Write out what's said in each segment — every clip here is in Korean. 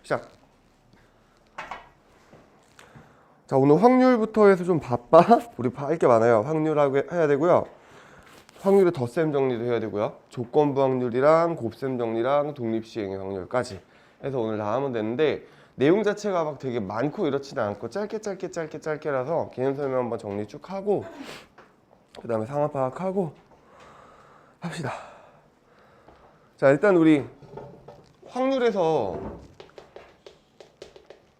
시작. 자, 오늘 확률부터 해서 좀 바빠. 우리 할 게 많아요. 확률하고 해야 되고요. 확률의 덧셈 정리도 해야 되고요. 조건부 확률이랑 곱셈 정리랑 독립시행의 확률까지 해서 오늘 다 하면 되는데, 내용 자체가 막 되게 많고 이렇지는 않고 짧게라서 개념 설명 한번 정리 쭉 하고 그 다음에 상황 파악하고 합시다. 자, 일단 우리 확률에서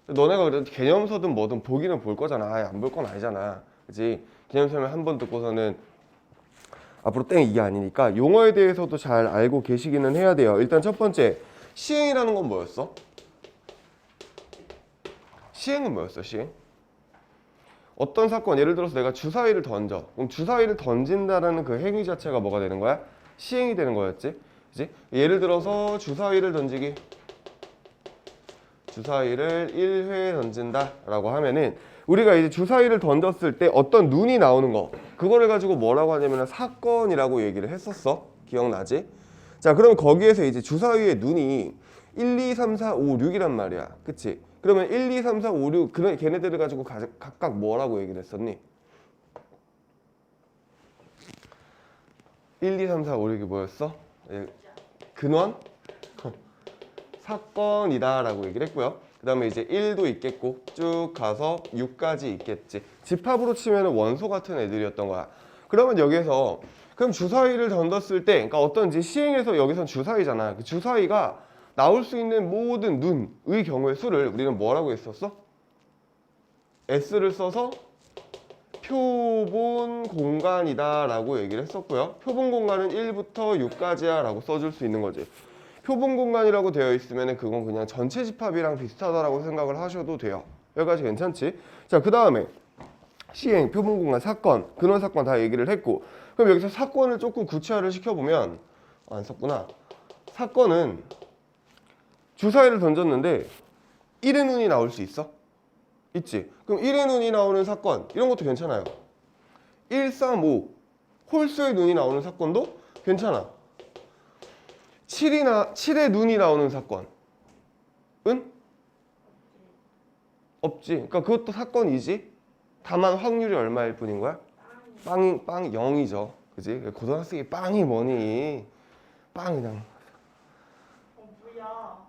너네가 그래도 개념서든 뭐든 보기는 볼 거잖아. 아예 안 볼 건 아니잖아. 그치? 개념 설명 한 번 듣고서는 앞으로 땡 이게 아니니까 용어에 대해서도 잘 알고 계시기는 해야 돼요. 일단 첫 번째, 시행이라는 건 뭐였어? 시행은 뭐였어? 시행? 어떤 사건, 예를 들어서 내가 주사위를 던져. 그럼 주사위를 던진다라는 그 행위 자체가 뭐가 되는 거야? 시행이 되는 거였지? 그치? 예를 들어서 주사위를 던지기. 주사위를 1회 던진다 라고 하면은 우리가 이제 주사위를 던졌을 때 어떤 눈이 나오는 거, 그거를 가지고 뭐라고 하냐면 사건이라고 얘기를 했었어. 기억나지? 자, 그러면 거기에서 이제 주사위의 눈이 1, 2, 3, 4, 5, 6이란 말이야. 그치? 그러면 1, 2, 3, 4, 5, 6 그런 걔네들을 가지고 각각 뭐라고 얘기를 했었니? 1, 2, 3, 4, 5, 6이 뭐였어? 근원? 사건이다 라고 얘기를 했고요. 그 다음에 이제 1도 있겠고 쭉 가서 6까지 있겠지. 집합으로 치면 원소 같은 애들이었던 거야. 그러면 여기에서 그럼 주사위를 던졌을 때, 그러니까 어떤 이제 시행에서 여기선 주사위잖아. 그 주사위가 나올 수 있는 모든 눈의 경우의 수를 우리는 뭐라고 했었어? S를 써서 표본 공간이다 라고 얘기를 했었고요. 표본 공간은 1부터 6까지야 라고 써줄 수 있는 거지. 표본 공간이라고 되어 있으면 그건 그냥 전체 집합이랑 비슷하다라고 생각을 하셔도 돼요. 여기까지 괜찮지? 자, 그 다음에 시행, 표본 공간, 사건, 근원 사건 다 얘기를 했고, 그럼 여기서 사건을 조금 구체화를 시켜보면, 안 썼구나. 사건은 주사위를 던졌는데 1의 눈이 나올 수 있어? 있지? 그럼 1의 눈이 나오는 사건, 이런 것도 괜찮아요. 1, 3, 5 홀수의 눈이 나오는 사건도 괜찮아. 7의 눈이 나오는 사건은 없지. 그러니까 그것도 사건이지. 다만 확률이 얼마일 뿐인 거야? 빵 0이죠. 그지? 고등학생이 빵이 뭐니? 빵 그냥. 뭐야?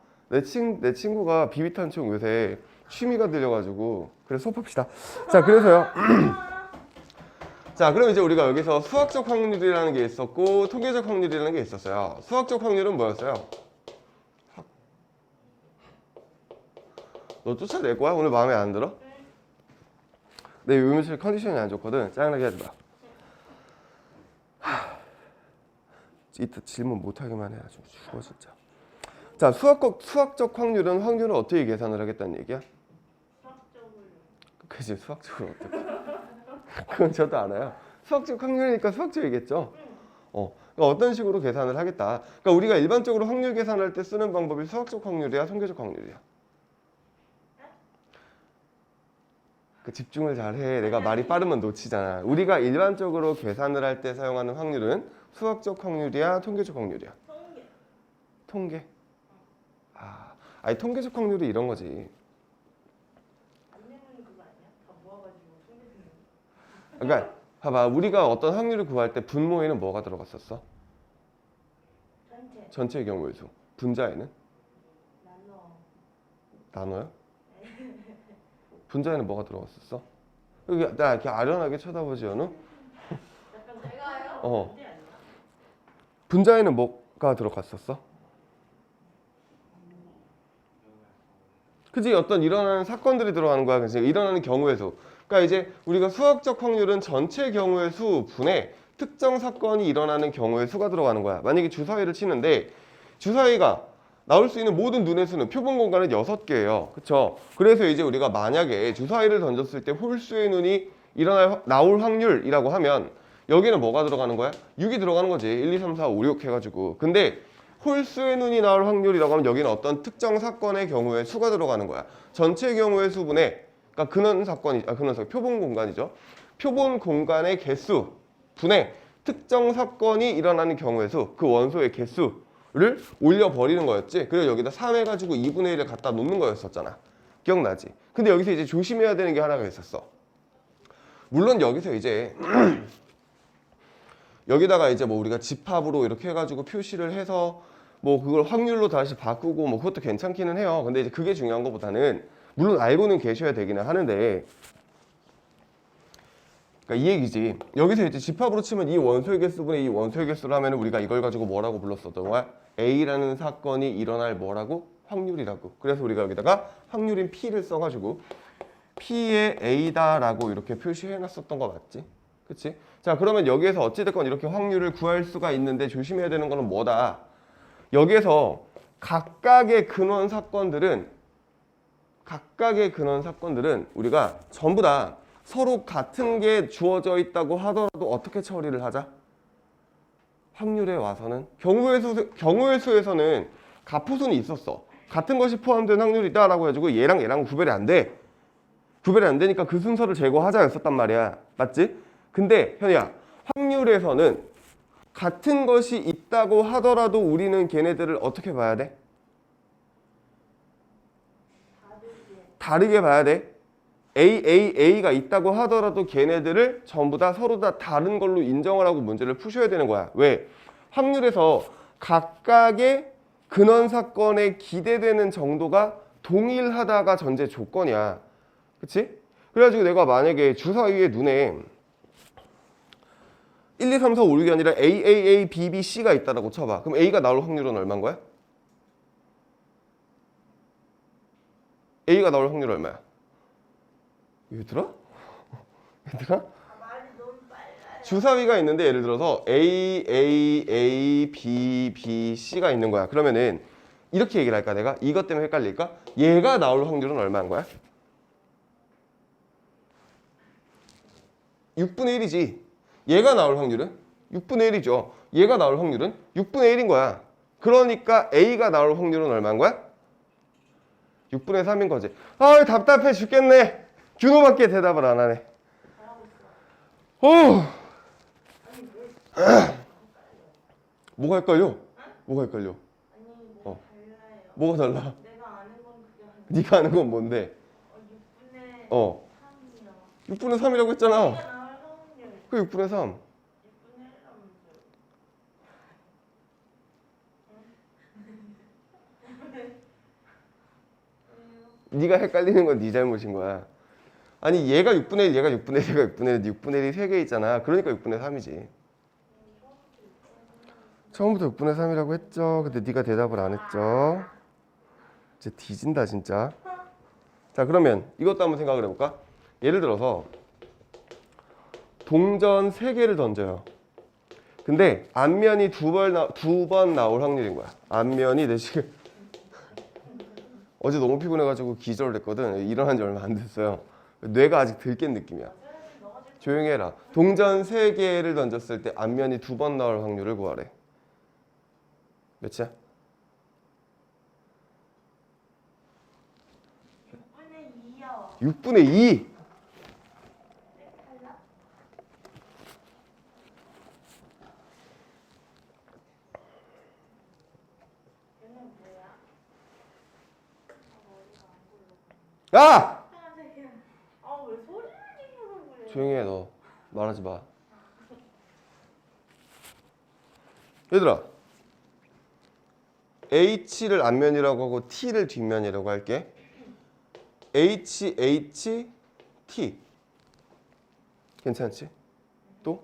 내 친구가 비비탄총 요새 취미가 들려가지고 그래서 수업합시다. 자, 그래서요. 자, 그럼 이제 우리가 여기서 수학적 확률이라는 게 있었고 통계적 확률이라는 게 있었어요. 수학적 확률은 뭐였어요? 너 쫓아낼 거야? 오늘 마음에 안 들어? 내 요즘에 컨디션이 안 좋거든. 짜증나게 하지 마. 이따 질문 못하기만 해. 아주 죽어 진짜. 자, 수학적 확률은 어떻게 계산을 하겠다는 얘기야? 수학적으로. 그치, 수학적으로 어떻게? 그건 저도 알아요. 수학적 확률이니까 수학적이겠죠. 그러니까 어떤 식으로 계산을 하겠다. 그러니까 우리가 일반적으로 확률 계산할 때 쓰는 방법이 수학적 확률이야, 통계적 확률이야. 그 집중을 잘해. 내가 말이 빠르면 놓치잖아. 우리가 일반적으로 계산을 할 때 사용하는 확률은 수학적 확률이야, 통계적 확률이야. 통계. 아니 통계적 확률이 이런 거지. 안 내는 그거 아니야? 다 모아가지고 통계 쓰는 거. 그러니까 봐봐, 우리가 어떤 확률을 구할 때 분모에는 뭐가 들어갔었어? 전체. 전체의 경우의 수. 분자에는? 나눠. 나눠요? 분자에는 뭐가 들어갔었어? 여기 나 이렇게 아련하게 쳐다보지 않아? 약간 내가요? 어. 분자에는 뭐가 들어갔었어? 그지? 어떤 일어나는 사건들이 들어가는 거야. 그치? 일어나는 경우의 수. 그러니까 이제 우리가 수학적 확률은 전체 경우의 수 분에 특정 사건이 일어나는 경우의 수가 들어가는 거야. 만약에 주사위를 치는데 주사위가 나올 수 있는 모든 눈의 수는 표본 공간은 6개예요. 그쵸? 그래서 이제 우리가 만약에 주사위를 던졌을 때 홀수의 눈이 나올 확률이라고 하면 여기는 뭐가 들어가는 거야? 6이 들어가는 거지. 1, 2, 3, 4, 5, 6 해가지고. 근데 홀수의 눈이 나올 확률이라고 하면 여기는 어떤 특정 사건의 경우에 수가 들어가는 거야. 전체 경우의 수분에, 그러니까 표본 공간이죠. 표본 공간의 개수 분의 특정 사건이 일어나는 경우의 수, 그 원소의 개수 올려버리는 거였지. 그래서 여기다 3 해가지고 2분의 1을 갖다 놓는 거였었잖아. 기억나지? 근데 여기서 이제 조심해야 되는 게 하나가 있었어. 물론 여기서 이제 여기다가 이제 뭐 우리가 집합으로 이렇게 해가지고 표시를 해서 뭐 그걸 확률로 다시 바꾸고 뭐 그것도 괜찮기는 해요. 근데 이제 그게 중요한 것보다는 물론 알고는 계셔야 되기는 하는데, 그러니까 이 얘기지. 여기서 이제 집합으로 치면 이 원소의 개수분의 이 원소의 개수를 하면 우리가 이걸 가지고 뭐라고 불렀었던 거야? A라는 사건이 일어날 뭐라고? 확률이라고. 그래서 우리가 여기다가 확률인 P를 써가지고 P의 A다라고 이렇게 표시해놨었던 거 맞지? 그치? 자, 그러면 여기에서 어찌됐건 이렇게 확률을 구할 수가 있는데 조심해야 되는 거는 뭐다? 여기에서 각각의 근원 사건들은 우리가 전부 다 서로 같은 게 주어져 있다고 하더라도 어떻게 처리를 하자? 확률에 와서는 경우의 수에서는 가포수는 있었어. 같은 것이 포함된 확률이다라고 해가지고 얘랑 얘랑 구별이 안 돼. 구별이 안 되니까 그 순서를 제거하자였었단 말이야. 맞지? 근데 현이야, 확률에서는 같은 것이 있다고 하더라도 우리는 걔네들을 어떻게 봐야 돼? 다르게 봐야 돼. A가 있다고 하더라도 걔네들을 전부 다 서로 다 다른 걸로 인정을 하고 문제를 푸셔야 되는 거야. 왜? 확률에서 각각의 근원 사건에 기대되는 정도가 동일하다가 전제 조건이야. 그치? 그래가지고 내가 만약에 주사위의 눈에 1, 2, 3, 4, 5, 6이 아니라 A, B, B, C가 있다라고 쳐봐. 그럼 A가 나올 확률은 얼마인 거야? A가 나올 확률은 얼마야? 얘들아? 얘들아? 말이 너무 빨라요. 주사위가 있는데 예를 들어서 A, B, B, C가 있는 거야. 그러면은 이렇게 얘기를 할까 내가? 이것 때문에 헷갈릴까? 얘가 나올 확률은 얼마인 거야? 6분의 1이지. 얘가 나올 확률은 6분의 1이죠. 얘가 나올 확률은 6분의 1인 거야. 그러니까 A가 나올 확률은 얼마인 거야? 6분의 3인 거지. 아, 답답해 죽겠네. 준호밖에 대답을 안 하네. 잘하고 있어. 어. 뭐가 헷갈려? 뭐가 헷갈려? 아니 어. 달라요. 뭐가 달라? 내가 아는 건 그게 아니야. 네가 아는 건 뭔데? 6분의 어. 3이요. 6분의 3이라고 했잖아. A가 나올 확률. 그 6분의 3. 6분의 1라면서요. 네가 헷갈리는 건 네 잘못인 거야. 아니 얘가 6분의 1, 얘가 6분의 1, 얘가 6분의 1, 6분의 1이 3개 있잖아. 그러니까 6분의 3이지. 처음부터 6분의 3이라고 했죠. 근데 네가 대답을 안 했죠. 이제 뒤진다 진짜. 자, 그러면 이것도 한번 생각을 해볼까? 예를 들어서 동전 3개를 던져요. 근데 앞면이 두 번 나올 확률인 거야. 앞면이 내 지금 어제 너무 피곤해가지고 기절을 했거든. 일어난 지 얼마 안 됐어요. 뇌가 아직 덜 깬 느낌이야. 조용히 해라. 동전 3개를 던졌을 때 앞면이 2번 나올 확률을 구하래. 몇이야? 6분의 2요. 6분의 2! 탈락? 얘는 뭐야? 머리가 안 굴러. 야! 왜 소리를 지르고 그래? 조용히 해, 너. 말하지 마. 얘들아, H를 앞면이라고 하고 T를 뒷면이라고 할게. H, T. 괜찮지? 또?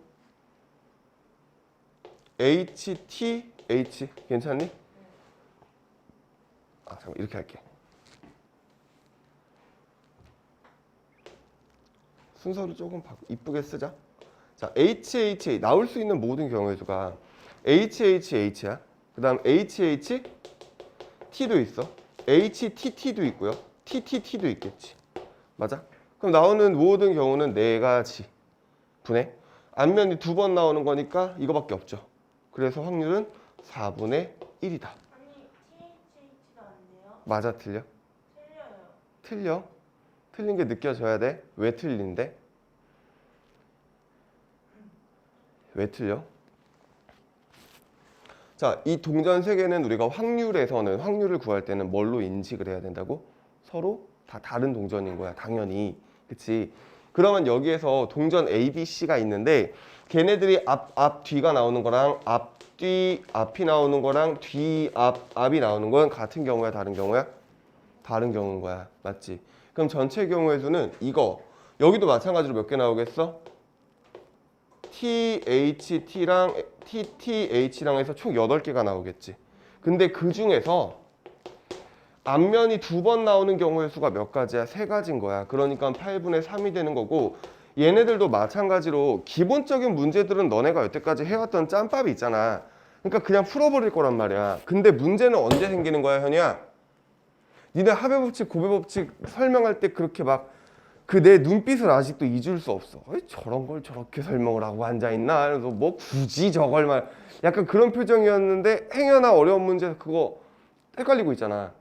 H, T, H. 괜찮니? 아, 잠깐만. 이렇게 할게. 순서를 조금 이쁘게 쓰자. 자, HHA. 나올 수 있는 모든 경우의 수가 HHH야. 그 다음 HHT도 있어. HTT도 있고요. TTT도 있겠지. 맞아? 그럼 나오는 모든 경우는 4가지 분의 앞면이 2번 나오는 거니까 이거밖에 없죠. 그래서 확률은 4분의 1이다. 아니 THH가 안 돼요? 맞아, 틀려? 틀려요. 틀려? 틀린 게 느껴져야 돼. 왜 틀린데? 왜 틀려? 자, 이 동전 세 개는 우리가 확률에서는 확률을 구할 때는 뭘로 인식을 해야 된다고? 서로 다 다른 동전인 거야, 당연히. 그치? 그러면 여기에서 동전 A, B, C가 있는데 걔네들이 앞, 뒤가 나오는 거랑 앞, 뒤, 앞이 나오는 거랑 뒤, 앞이 나오는 건 같은 경우야, 다른 경우야? 다른 경우인 거야. 맞지? 그럼 전체 경우의 수는 이거. 여기도 마찬가지로 몇 개 나오겠어? THT랑 TTH랑 해서 총 8개가 나오겠지. 근데 그 중에서 앞면이 2번 나오는 경우의 수가 몇 가지야? 3가지인 거야. 그러니까 8분의 3이 되는 거고 얘네들도 마찬가지로 기본적인 문제들은 너네가 여태까지 해왔던 짬밥이 있잖아. 그러니까 그냥 풀어버릴 거란 말이야. 근데 문제는 언제 생기는 거야, 현이야? 니네 합의법칙, 고배법칙 설명할 때 그렇게 막 그 내 눈빛을 아직도 잊을 수 없어. 어이, 저런 걸 저렇게 설명을 하고 앉아있나? 그래서 뭐 굳이 저걸 말 약간 그런 표정이었는데 행여나 어려운 문제 그거 헷갈리고 있잖아.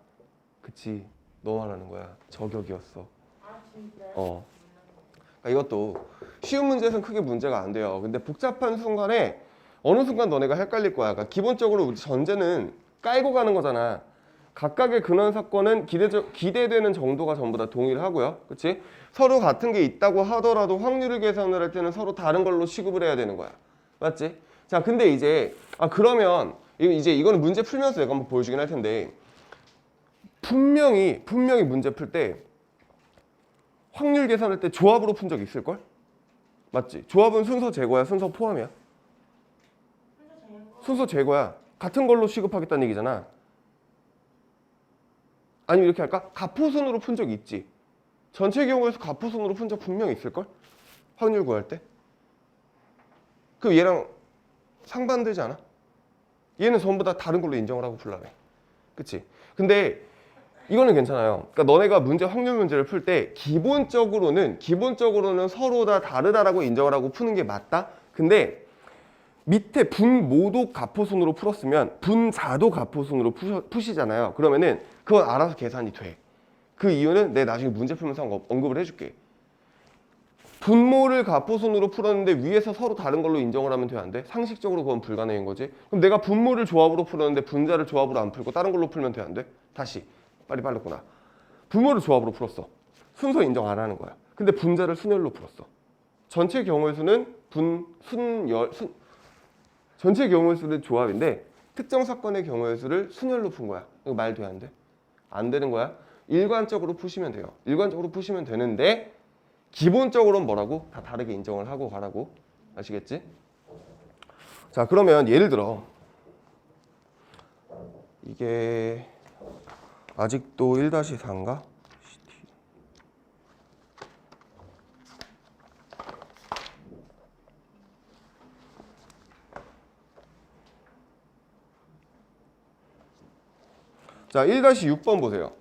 그치? 너 말하는 거야. 저격이었어. 아 진짜요? 그러니까 이것도 쉬운 문제에서는 크게 문제가 안 돼요. 근데 복잡한 순간에 어느 순간 너네가 헷갈릴 거야. 그러니까 기본적으로 우리 전제는 깔고 가는 거잖아. 각각의 근원 사건은 기대되는 정도가 전부 다 동일하고요. 그치? 서로 같은 게 있다고 하더라도 확률을 계산을 할 때는 서로 다른 걸로 취급을 해야 되는 거야. 맞지? 자, 근데 이제 그러면 이제 이거는 문제 풀면서 내가 한번 보여주긴 할 텐데 분명히 문제 풀 때 확률 계산할 때 조합으로 푼 적 있을걸? 맞지? 조합은 순서 제거야, 순서 포함이야? 순서 제거야. 같은 걸로 취급하겠다는 얘기잖아. 아니면 이렇게 할까? 가포순으로 푼 적 있지? 전체 경우에서 가포순으로 푼 적 분명히 있을걸? 확률 구할 때? 그럼 얘랑 상반되지 않아? 얘는 전부 다 다른 걸로 인정을 하고 풀라며. 그치? 근데 이거는 괜찮아요. 그러니까 너네가 확률 문제를 풀 때 기본적으로는 서로 다 다르다라고 인정을 하고 푸는 게 맞다? 근데 밑에 분모도 가포순으로 풀었으면 분자도 가포순으로 푸시잖아요. 그러면은 그건 알아서 계산이 돼. 그 이유는 내가 나중에 문제 풀면서 언급을 해줄게. 분모를 가포순으로 풀었는데 위에서 서로 다른 걸로 인정을 하면 돼, 안 돼? 상식적으로 그건 불가능한 거지. 그럼 내가 분모를 조합으로 풀었는데 분자를 조합으로 안 풀고 다른 걸로 풀면 돼, 안 돼? 다시. 빨리 빨랐구나. 분모를 조합으로 풀었어. 순서 인정 안 하는 거야. 근데 분자를 순열로 풀었어. 전체 경우의 수는 전체 경우의 수는 조합인데 특정 사건의 경우의 수를 순열로 푼 거야. 이거 말 돼, 안 돼? 안 되는 거야. 일관적으로 푸시면 돼요. 일관적으로 푸시면 되는데 기본적으로는 뭐라고? 다 다르게 인정을 하고 가라고. 아시겠지? 자, 그러면 예를 들어 이게 아직도 1-4인가? 자, 1-6번 보세요.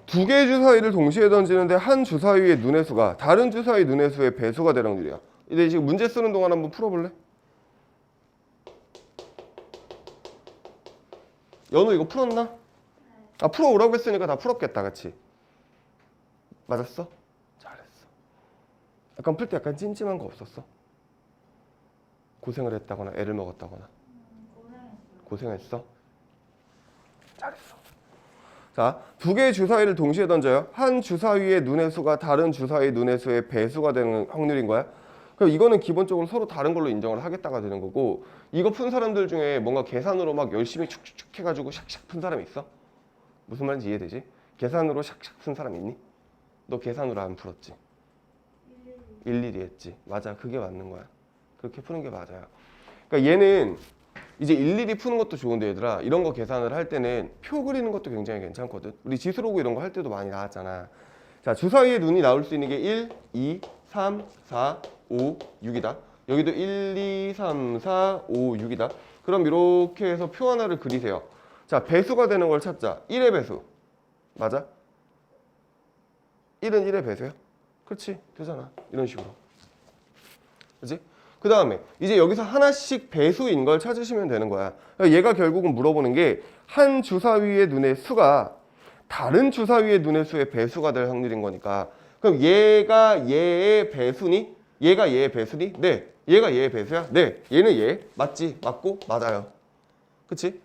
두 개의 주사위를 동시에 던지는데 한 주사위의 눈의 수가 다른 주사위 눈의 수의 배수가 될 확률이야. 이제 지금 문제 쓰는 동안 한번 풀어볼래? 연우 이거 풀었나? 아, 풀어오라고 했으니까 다 풀었겠다, 그치? 맞았어? 잘했어. 약간 풀 때 약간 찜찜한 거 없었어? 고생을 했다거나 애를 먹었다거나. 고생했어? 잘했어. 자, 두 개의 주사위를 동시에 던져요. 한 주사위의 눈의 수가 다른 주사위 눈의 수의 배수가 되는 확률인 거야. 그럼 이거는 기본적으로 서로 다른 걸로 인정을 하겠다가 되는 거고, 이거 푼 사람들 중에 뭔가 계산으로 막 열심히 축축축 해가지고 샥샥 푼 사람 있어? 무슨 말인지 이해되지? 계산으로 샥샥 푼 사람 있니? 너 계산으로 안 풀었지? 일일이 했지. 맞아, 그게 맞는 거야. 그렇게 푸는 게 맞아요. 그러니까 얘는 이제 일일이 푸는 것도 좋은데 얘들아, 이런 거 계산을 할 때는 표 그리는 것도 굉장히 괜찮거든. 우리 지수로그 이런 거 할 때도 많이 나왔잖아. 자, 주사위에 눈이 나올 수 있는 게 1, 2, 3, 4, 5, 6이다. 여기도 1, 2, 3, 4, 5, 6이다. 그럼 이렇게 해서 표 하나를 그리세요. 자, 배수가 되는 걸 찾자. 1의 배수. 맞아? 1은 1의 배수야? 그렇지, 되잖아. 이런 식으로. 그렇지? 그 다음에 이제 여기서 하나씩 배수인 걸 찾으시면 되는 거야. 얘가 결국은 물어보는 게 한 주사위의 눈의 수가 다른 주사위의 눈의 수의 배수가 될 확률인 거니까, 그럼 얘가 얘의 배수니? 얘가 얘의 배수니? 네. 얘가 얘의 배수야? 네. 얘는 얘. 맞지? 맞고? 맞아요. 그치?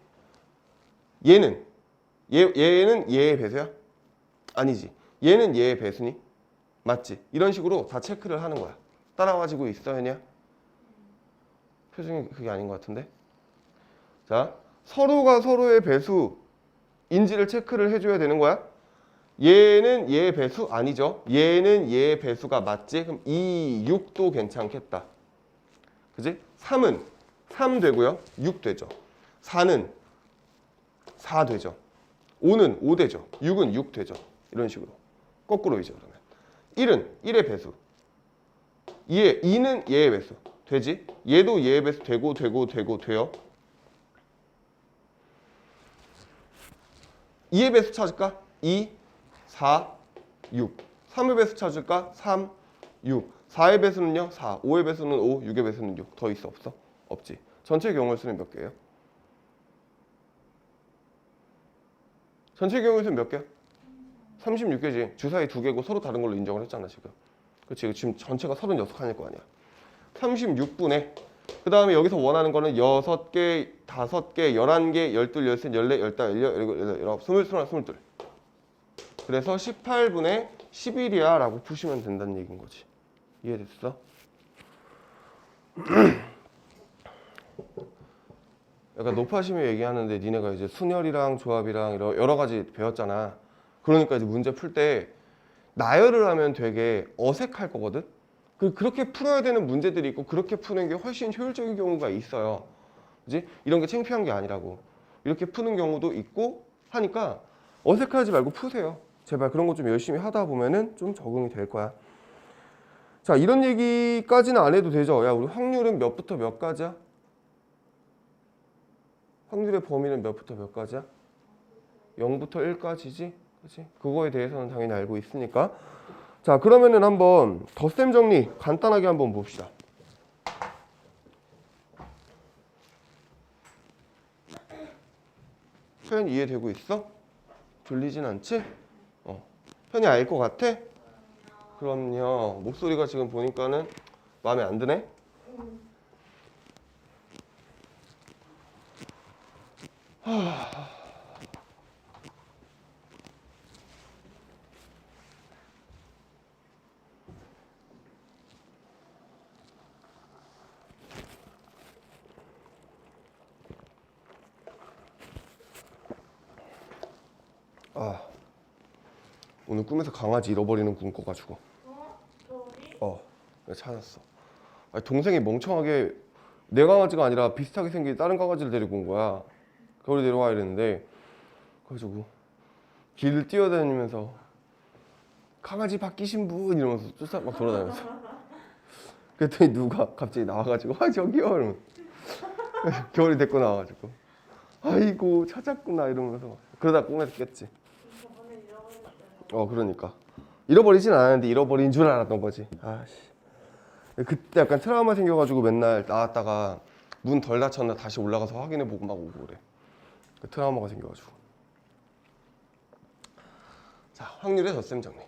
얘는? 얘는 얘의 배수야? 아니지. 얘는 얘의 배수니? 맞지? 이런 식으로 다 체크를 하는 거야. 따라와지고 있어, 했냐? 표정이 그게 아닌 것 같은데? 자, 서로가 서로의 배수인지를 체크를 해줘야 되는 거야. 얘는 얘의 배수? 아니죠. 얘는 얘의 배수가 맞지? 그럼 2, 6도 괜찮겠다. 그지? 3은 3 되고요. 6 되죠. 4는 4 되죠. 5는 5 되죠. 6은 6 되죠. 이런 식으로. 거꾸로이죠, 그러면. 1은 1의 배수. 2는 얘의 배수. 되지? 얘도 얘의 배수 되고 돼요. 2의 배수 찾을까? 2, 4, 6. 3의 배수 찾을까? 3, 6. 4의 배수는요? 4. 5의 배수는 5. 6의 배수는 6. 더 있어? 없어? 없지. 전체 경우의 수는 몇 개예요? 전체 경우의 수는 몇 개야? 36개지. 주사위 2개고 서로 다른 걸로 인정을 했잖아, 지금. 그렇지. 지금 전체가 36칸일 거 아니야. 36분의 그 다음에 여기서 원하는 거는 6개, 5개, 11개, 12, 13, 14, 15, 16, 17, 20, 22. 그래서 18분의 11이야 라고 푸시면 된다는 얘기인 거지. 이해됐어? 약간 높아심에 얘기하는데 니네가 이제 순열이랑 조합이랑 여러 가지 배웠잖아. 그러니까 이제 문제 풀 때 나열을 하면 되게 어색할 거거든? 그렇게 풀어야 되는 문제들이 있고 그렇게 푸는 게 훨씬 효율적인 경우가 있어요. 그지? 이런 게 창피한 게 아니라고. 이렇게 푸는 경우도 있고 하니까 어색하지 말고 푸세요. 제발 그런 거 좀 열심히 하다 보면은 좀 적응이 될 거야. 자, 이런 얘기까지는 안 해도 되죠. 야, 우리 확률은 몇부터 몇까지야? 확률의 범위는 몇부터 몇까지야? 0부터 1까지지? 그치? 그거에 대해서는 당연히 알고 있으니까. 자, 그러면은 한번 덧셈 정리 간단하게 한번 봅시다. 표현 이해되고 있어? 들리진 않지? 편히 알 것 같아? 그럼요. 목소리가 지금 보니까는 마음에 안 드네? 오늘 꿈에서 강아지 잃어버리는 꿈 꿔가지고. 저기? 내가 찾았어. 아니, 동생이 멍청하게 내 강아지가 아니라 비슷하게 생긴 다른 강아지를 데리고 온 거야. 그걸 데려와 이랬는데 그래가지고 길을 뛰어다니면서 강아지 바뀌신 분 이러면서 쫓아 막 돌아다녔어. 그랬더니 누가 갑자기 나와가지고 저기요 이러면서 겨울이 데리고 나와가지고 아이고 찾았구나 이러면서 그러다 꿈에서 깼지. 저번에 잃어버렸어요. 그러니까 잃어버리진 않았는데 잃어버린 줄 알았던 거지. 아씨. 그때 약간 트라우마 생겨가지고 맨날 나왔다가 문 덜 닫혔나 다시 올라가서 확인해보고 막 오고 그래. 그 트라우마가 생겨가지고. 자, 확률의 덧셈 정리.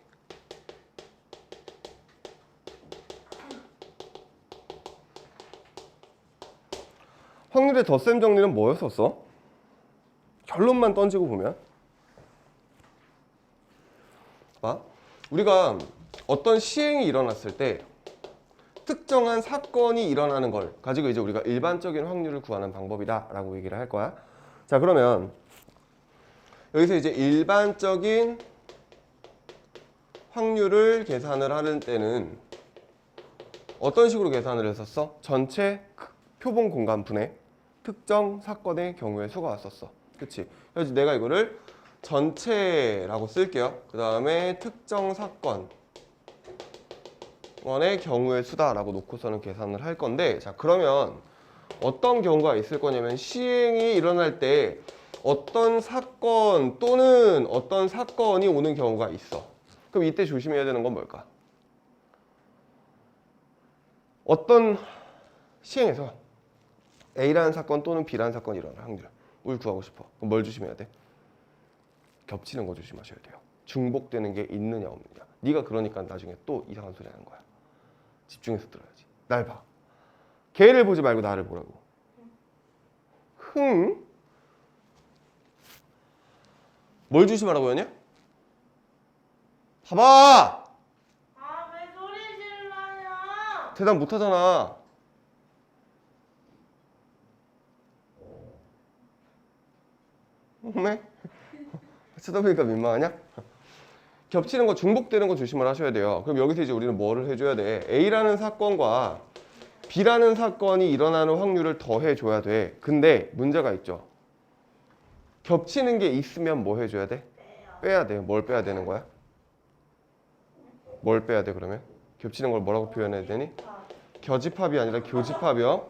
확률의 덧셈 정리는 뭐였었어? 결론만 던지고 보면 봐. 우리가 어떤 시행이 일어났을 때 특정한 사건이 일어나는 걸 가지고 이제 우리가 일반적인 확률을 구하는 방법이다 라고 얘기를 할 거야. 자, 그러면 여기서 이제 일반적인 확률을 계산을 하는 때는 어떤 식으로 계산을 했었어? 전체 표본 공간분의 특정 사건의 경우의 수가 왔었어. 그치? 그래서 내가 이거를 전체라고 쓸게요. 그 다음에 특정 사건의 경우의 수다라고 놓고서는 계산을 할 건데, 자, 그러면 어떤 경우가 있을 거냐면 시행이 일어날 때 어떤 사건 또는 어떤 사건이 오는 경우가 있어. 그럼 이때 조심해야 되는 건 뭘까? 어떤 시행에서 A라는 사건 또는 B라는 사건이 일어날 확률을 구하고 싶어. 그럼 뭘 조심해야 돼? 겹치는 거 조심하셔야 돼요. 중복되는 게 있느냐 없느냐. 네가 그러니까 나중에 또 이상한 소리 하는 거야. 집중해서 들어야지. 날 봐. 걔를 보지 말고 나를 보라고. 흥? 뭘 조심하라고 했냐? 봐봐! 아, 왜 소리 질러요? 대답 못하잖아. 네? 쳐다보니까 민망하냐? 겹치는 거, 중복되는 거 조심을 하셔야 돼요. 그럼 여기서 이제 우리는 뭐를 해줘야 돼? A라는 사건과 B라는 사건이 일어나는 확률을 더해줘야 돼. 근데 문제가 있죠. 겹치는 게 있으면 뭐 해줘야 돼? 빼야 돼. 뭘 빼야 되는 거야? 뭘 빼야 돼 그러면? 겹치는 걸 뭐라고 표현해야 되니? 겨집합이 아니라 교집합이요.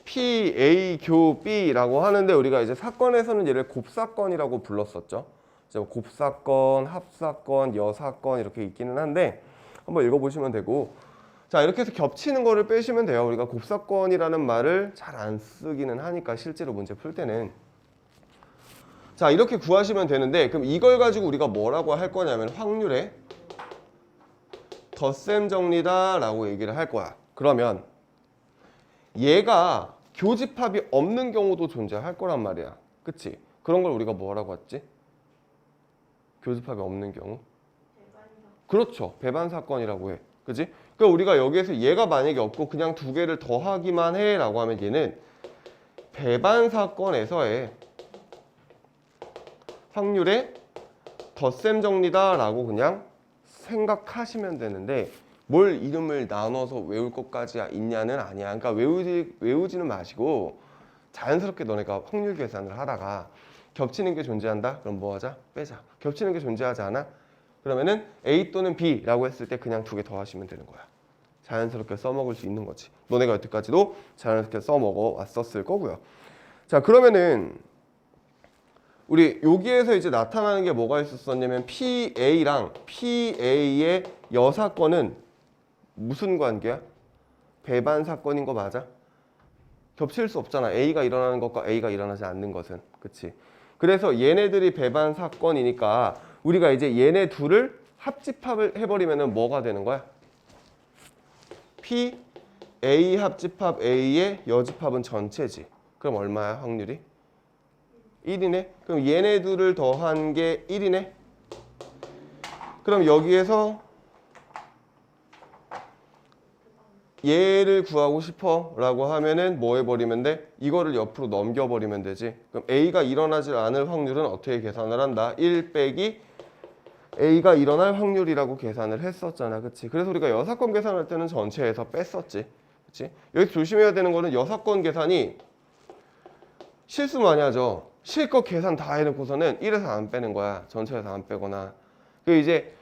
P, A, 교, B라고 하는데 우리가 이제 사건에서는 얘를 곱사건이라고 불렀었죠. 곱사건, 합사건, 여사건 이렇게 있기는 한데 한번 읽어보시면 되고 자 이렇게 해서 겹치는 거를 빼시면 돼요. 우리가 곱사건이라는 말을 잘 안 쓰기는 하니까 실제로 문제 풀 때는 자 이렇게 구하시면 되는데 그럼 이걸 가지고 우리가 뭐라고 할 거냐면 확률의 덧셈 정리다 라고 얘기를 할 거야. 그러면 얘가 교집합이 없는 경우도 존재할 거란 말이야. 그치? 그런 걸 우리가 뭐라고 했지? 교집합이 없는 경우? 그렇죠. 배반 사건이라고 해. 그치? 그러니까 우리가 여기에서 얘가 만약에 없고 그냥 두 개를 더하기만 해 라고 하면 얘는 배반 사건에서의 확률의 덧셈 정리다 라고 그냥 생각하시면 되는데 뭘 이름을 나눠서 외울 것까지 있냐는 아니야. 그러니까 외우지는 마시고 자연스럽게 너네가 확률 계산을 하다가 겹치는 게 존재한다? 그럼 뭐 하자? 빼자. 겹치는 게 존재하지 않아? 그러면은 A 또는 B라고 했을 때 그냥 두 개 더 하시면 되는 거야. 자연스럽게 써먹을 수 있는 거지. 너네가 여태까지도 자연스럽게 써먹어 왔었을 거고요. 자 그러면은 우리 여기에서 이제 나타나는 게 뭐가 있었었냐면 PA랑 PA의 여사건은 무슨 관계야? 배반 사건인 거 맞아? 겹칠 수 없잖아. A가 일어나는 것과 A가 일어나지 않는 것은. 그치? 그래서 얘네들이 배반 사건이니까 우리가 이제 얘네 둘을 합집합을 해버리면 뭐가 되는 거야? P, A 합집합 A의 여집합은 전체지. 그럼 얼마야 확률이? 1이네? 그럼 얘네 둘을 더한 게 1이네? 그럼 여기에서 얘를 구하고 싶어 라고 하면은 뭐 해버리면 돼? 이거를 옆으로 넘겨버리면 되지. 그럼 A가 일어나지 않을 확률은 어떻게 계산을 한다? 1 빼기 A가 일어날 확률이라고 계산을 했었잖아. 그치? 그래서 우리가 여사건 계산할 때는 전체에서 뺐었지. 그치? 여기 조심해야 되는 거는 여사건 계산이 실수 많이 하죠. 실컷 계산 다 해놓고서는 1에서 안 빼는 거야. 전체에서 안 빼거나. 그 이제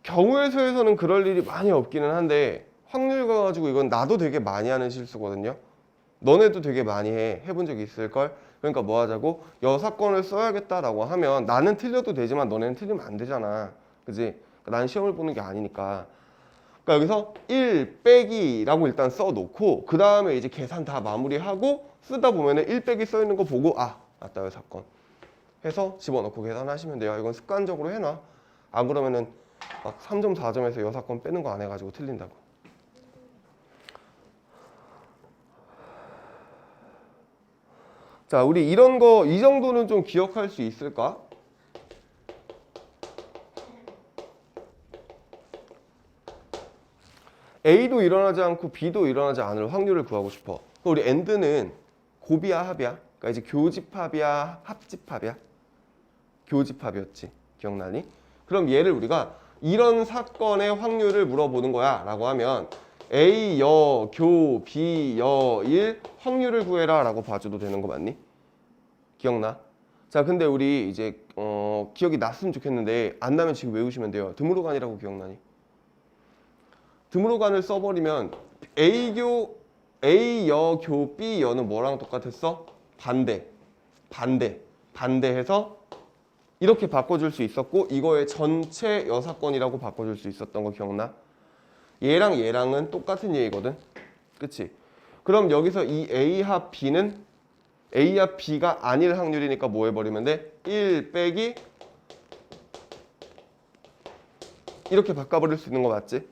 경우의 수에서는 그럴 일이 많이 없기는 한데 확률 가지고 이건 나도 되게 많이 하는 실수거든요. 너네도 되게 많이 해본 적이 있을걸? 그러니까 뭐 하자고? 여사건을 써야겠다라고 하면 나는 틀려도 되지만 너네는 틀리면 안 되잖아. 그지? 그러니까 난 시험을 보는 게 아니니까. 그러니까 여기서 1 빼기라고 일단 써놓고 그 다음에 이제 계산 다 마무리하고 쓰다 보면은 1 빼기 써있는 거 보고 아 맞다 여사건 해서 집어넣고 계산하시면 돼요. 이건 습관적으로 해놔. 안 그러면은 막 3점 4점에서 여사건 빼는 거 안 해가지고 틀린다고. 자, 우리 이런 거 이 정도는 좀 기억할 수 있을까? A도 일어나지 않고 B도 일어나지 않을 확률을 구하고 싶어. 그럼 우리 AND는 곱이야 합이야? 그러니까 이제 교집합이야 합집합이야? 교집합이었지. 기억나니? 그럼 얘를 우리가 이런 사건의 확률을 물어보는 거야 라고 하면 A 여 교 B 여 1 확률을 구해라 라고 봐줘도 되는 거 맞니? 기억나? 자 근데 우리 이제 기억이 났으면 좋겠는데 안 나면 지금 외우시면 돼요. 드므로간이라고 기억나니? 드므로간을 써버리면 A 여 교 B 여는 뭐랑 똑같았어? 반대해서 이렇게 바꿔줄 수 있었고 이거의 전체 여사건이라고 바꿔줄 수 있었던 거 기억나? 얘랑 얘랑은 똑같은 얘기거든. 그치? 그럼 여기서 이 A 합 B는 A 합 B가 아닐 확률이니까 뭐 해버리면 돼? 1 빼기 이렇게 바꿔버릴 수 있는 거 맞지?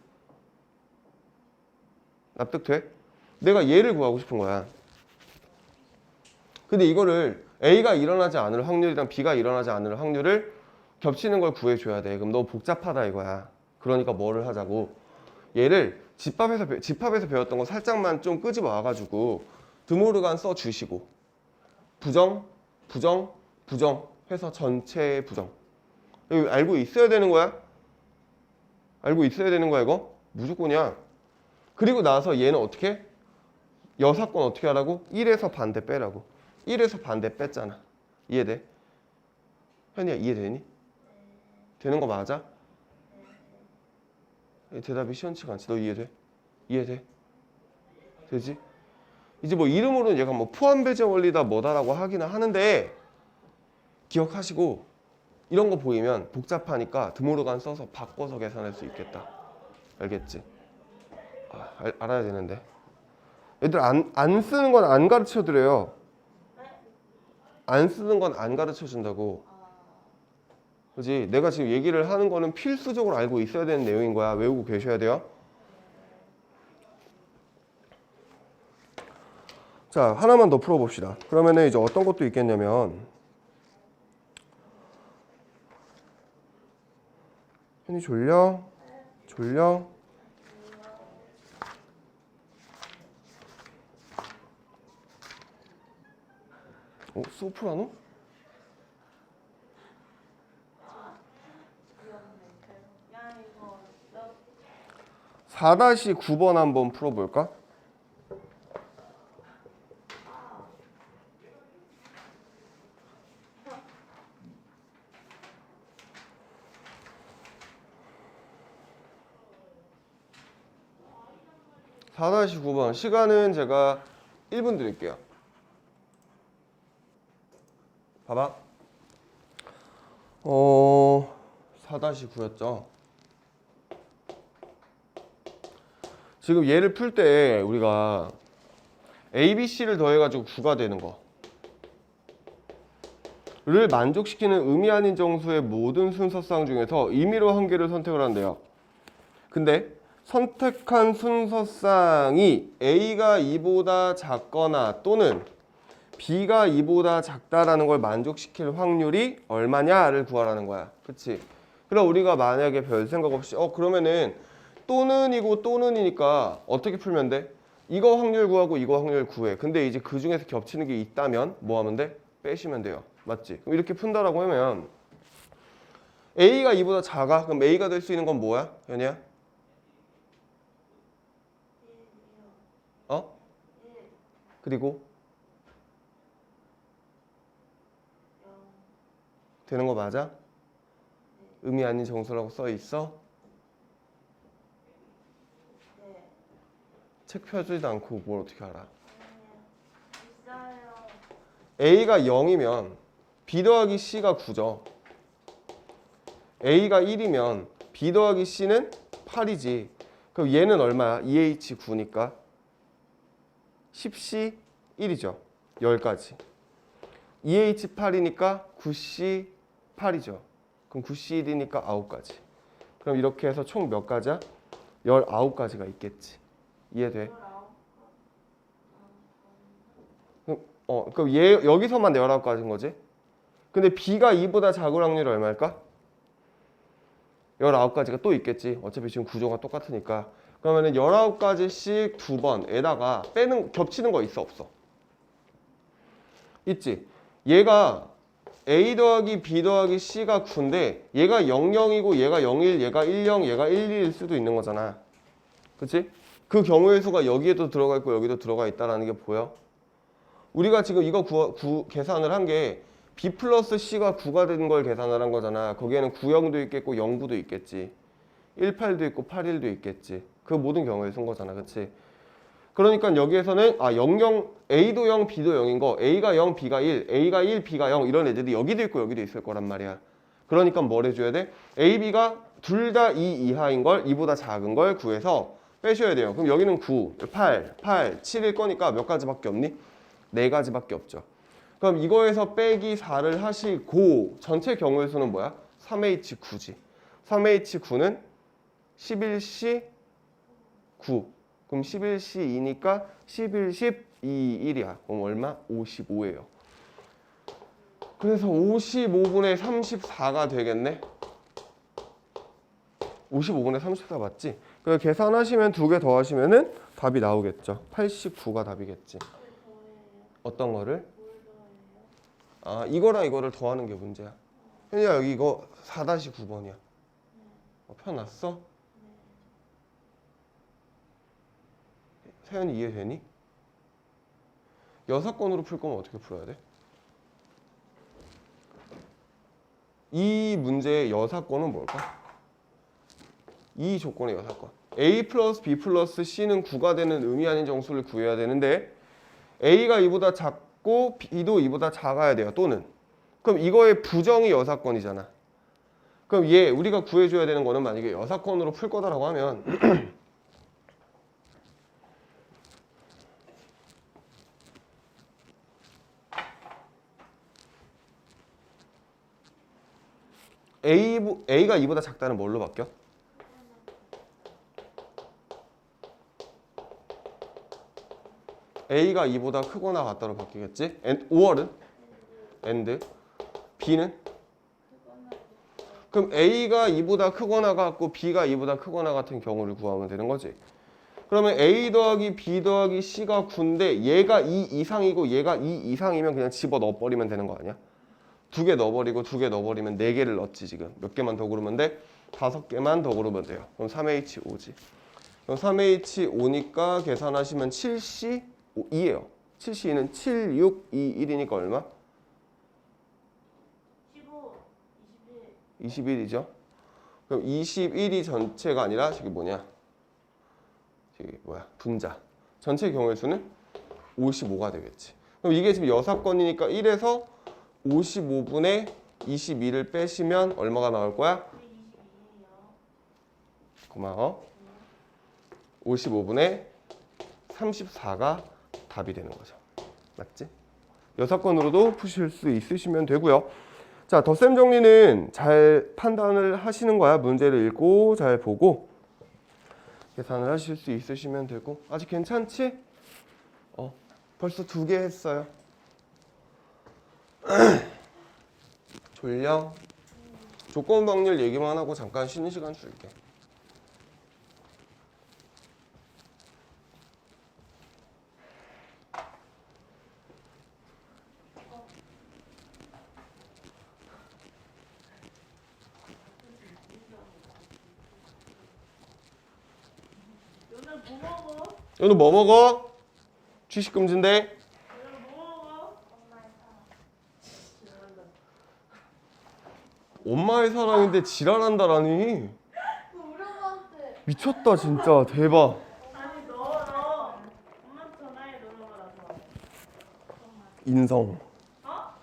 납득돼? 내가 얘를 구하고 싶은 거야. 근데 이거를 A가 일어나지 않을 확률이랑 B가 일어나지 않을 확률을 겹치는 걸 구해줘야 돼. 그럼 너무 복잡하다 이거야. 그러니까 뭐를 하자고. 얘를 집합에서 배웠던 거 살짝만 좀 끄집어 와가지고 드모르간 써주시고 부정, 부정, 부정 해서 전체 부정. 이거 알고 있어야 되는 거야? 알고 있어야 되는 거야 이거? 무조건이야. 그리고 나서 얘는 어떻게? 여사건 어떻게 하라고? 1에서 반대 빼라고. 1에서 반대 뺐잖아. 이해돼? 현이야 이해되니? 되는 거 맞아? 대답이 시원치가 않지. 너 이해돼? 이해돼? 되지? 이제 뭐 이름으로는 얘가 뭐 포함배제 원리다 뭐다라고 하기는 하는데 기억하시고 이런 거 보이면 복잡하니까 드모르간 써서 바꿔서 계산할 수 있겠다. 알겠지? 알아야 되는데. 얘들 안 쓰는 건 안 가르쳐 드려요. 안 쓰는 건 안 가르쳐 준다고. 그지? 내가 지금 얘기를 하는 거는 필수적으로 알고 있어야 되는 내용인 거야. 외우고 계셔야 돼요. 자, 하나만 더 풀어봅시다. 그러면은 이제 어떤 것도 있겠냐면 현이 졸려? 졸려? 소프라노? 4-9번 한번 풀어볼까? (4-9번) 시간은 제가 1분 드릴게요. 봐봐. 4-9였죠. 지금 얘를 풀 때 우리가 A, B, C를 더해가지고 9가 되는 거를 만족시키는 의미 아닌 정수의 모든 순서쌍 중에서 임의로 한 개를 선택을 한대요. 근데 선택한 순서쌍이 A가 2보다 작거나 또는 B가 2보다 작다라는 걸 만족시킬 확률이 얼마냐를 구하라는 거야. 그치? 그럼 우리가 만약에 별 생각 없이 그러면은 또는이고 또는이니까 어떻게 풀면 돼? 이거 확률 구하고 이거 확률 구해. 근데 이제 그 중에서 겹치는 게 있다면 뭐 하면 돼? 빼시면 돼요. 맞지? 그럼 이렇게 푼다라고 하면 A가 2보다 작아? 그럼 A가 될 수 있는 건 뭐야? 현이야? 그리고 되는 거 맞아? 의미 아닌 정수라고 써 있어? 책 펴주지도 않고 뭘 어떻게 알아? A가 0이면 B 더하기 C가 9죠. A가 1이면 B 더하기 C는 8이지. 그럼 얘는 얼마야? 2H 9니까 10C 1이죠. 10가지. 2H 8이니까 9C 8이죠. 그럼 9C 1이니까 9가지. 그럼 이렇게 해서 총 몇 가지야? 19가지가 있겠지. 이해돼? 그럼 얘 여기서만 19가지인 거지? 근데 B가 2보다 작을 확률이 얼마일까? 19가지가 또 있겠지. 어차피 지금 구조가 똑같으니까. 그러면은 19가지씩 2번에다가 겹치는 거 있어 없어? 있지. 얘가 A 더하기 B 더하기 C가 9인데 얘가 00이고 얘가 01, 얘가 10, 얘가 11일 수도 있는 거잖아. 그치? 그 경우의 수가 여기에도 들어가 있고 여기도 들어가 있다는 게 보여? 우리가 지금 이거 계산을 한 게 B 플러스 C가 9가 된 걸 계산을 한 거잖아. 거기에는 90도 있겠고 09도 있겠지. 18도 있고 81도 있겠지. 그 모든 경우에 쓴 거잖아. 그치? 그러니까 여기에서는 00, A도 0, B도 0인 거 A가 0, B가 1, A가 1, B가 0 이런 애들이 여기도 있고 여기도 있을 거란 말이야. 그러니까 뭘 해줘야 돼? A, B가 둘 다 2 이하인 걸 2보다 작은 걸 구해서 빼셔야 돼요. 그럼 여기는 9, 8, 7일 거니까 몇 가지밖에 없니? 4가지밖에 없죠. 그럼 이거에서 빼기 4를 하시고 전체 경우의 수는 뭐야? 3H9지. 3H9는 11시 9. 그럼 11시 2니까 11십 1이야. 그럼 얼마? 55예요. 그래서 55분의 34가 되겠네. 55분의 34 맞지? 그래서 계산하시면 두 개 더하시면은 답이 나오겠죠. 89가 답이겠지. 어떤 거를? 아, 이거랑 이거를 더하는 게 문제야. 현이야, 여기 이거 4-9번이야. 펴놨어? 세연이 이해되니? 여사건으로 풀 거면 어떻게 풀어야 돼? 이 문제의 여사건은 뭘까? 이 조건의 여사건. A 플러스 B 플러스 C는 9가 되는 의미 아닌 정수를 구해야 되는데 A가 2보다 작고 B도 2보다 작아야 돼요. 또는 그럼 이거의 부정이 여사건이잖아. 그럼 얘 우리가 구해줘야 되는 거는 만약에 여사건으로 풀 거다라고 하면 A가 2보다 작다는 뭘로 바뀌어? A가 2보다 크거나 같다로 바뀌겠지? 5월은? and B는? 그럼 A가 2보다 크거나 같고 B가 2보다 크거나 같은 경우를 구하면 되는 거지. 그러면 A 더하기 B 더하기 C가 9인데 얘가 2 이상이고 얘가 2 이상이면 그냥 집어넣어 버리면 되는 거 아니야? 두 개 넣어버리고 두 개 넣어버리면 네 개를 넣었지 지금. 몇 개만 더 고르면 돼? 5개만 더 고르면 돼요. 그럼 3H5지. 그럼 3H5니까 계산하시면 7C2예요. 7C2는 7, 6, 2, 1이니까 얼마? 15, 21. 21이죠. 그럼 21이 전체가 아니라 저기 뭐냐? 저기 뭐야? 분자. 전체 경우의 수는 55가 되겠지. 그럼 이게 지금 여사건이니까 1에서 55분의 22를 빼시면 얼마가 나올 거야? 22예요. 고마워. 55분의 34가 답이 되는 거죠. 맞지? 여사건으로도 푸실 수 있으시면 되고요. 자, 덧셈 정리는 잘 판단을 하시는 거야. 문제를 읽고 잘 보고 계산을 하실 수 있으시면 되고. 아직 괜찮지? 벌써 2개 했어요. 졸려? 조건 방열 얘기만 하고 잠깐 쉬는 시간 줄게. 오늘 뭐 먹어? 오늘 뭐 먹어? 취식 금지인데? 오늘 뭐 먹어? 엄마의 사랑인데 지랄한다라니. 우리 엄마한테. 미쳤다 진짜. 대박. 아니 너 엄마한테 전화해 너 먹으라서. 인성. 어?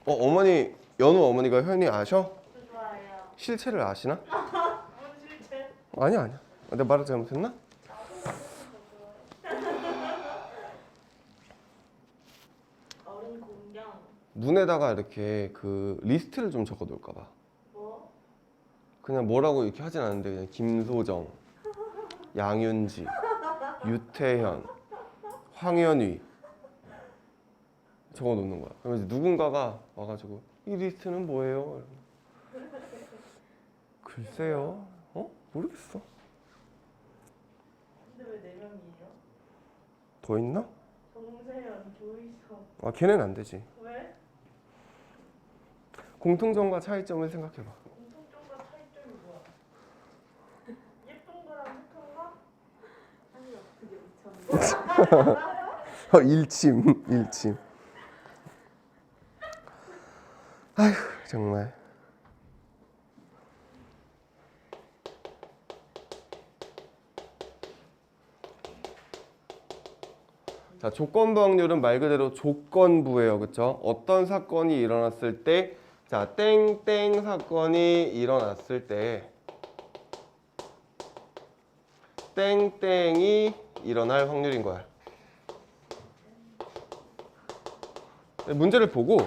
어머니, 연우 어머니가 현이 아셔? 저 좋아해요. 실체를 아시나? 뭔 실체? 아니야. 내가 말을 잘못했나? 어른 공경. 문에다가 이렇게 그 리스트를 좀 적어 놓을까 봐. 뭐? 그냥 뭐라고 이렇게 하진 않는데 그냥 김소정, 양윤지, 유태현, 황현위 적어 놓는 거야. 그러면 이제 누군가가 와가지고 이 리스트는 뭐예요? 글쎄요. 모르겠어. 근데 왜 4명이에요? 더 있나? 정세현, 조희성. 아, 걔는 안 되지. 왜? 공통점과 차이점을 생각해봐. 공통점과 차이점이 뭐야? 예쁜 거랑 착한 거? 아니 어떻게 미쳤네. 일침. 아휴, 정말. 자, 조건부 확률은 말 그대로 조건부예요. 그쵸? 어떤 사건이 일어났을 때, 자, 땡땡 사건이 일어났을 때 땡땡이 일어날 확률인 거야. 문제를 보고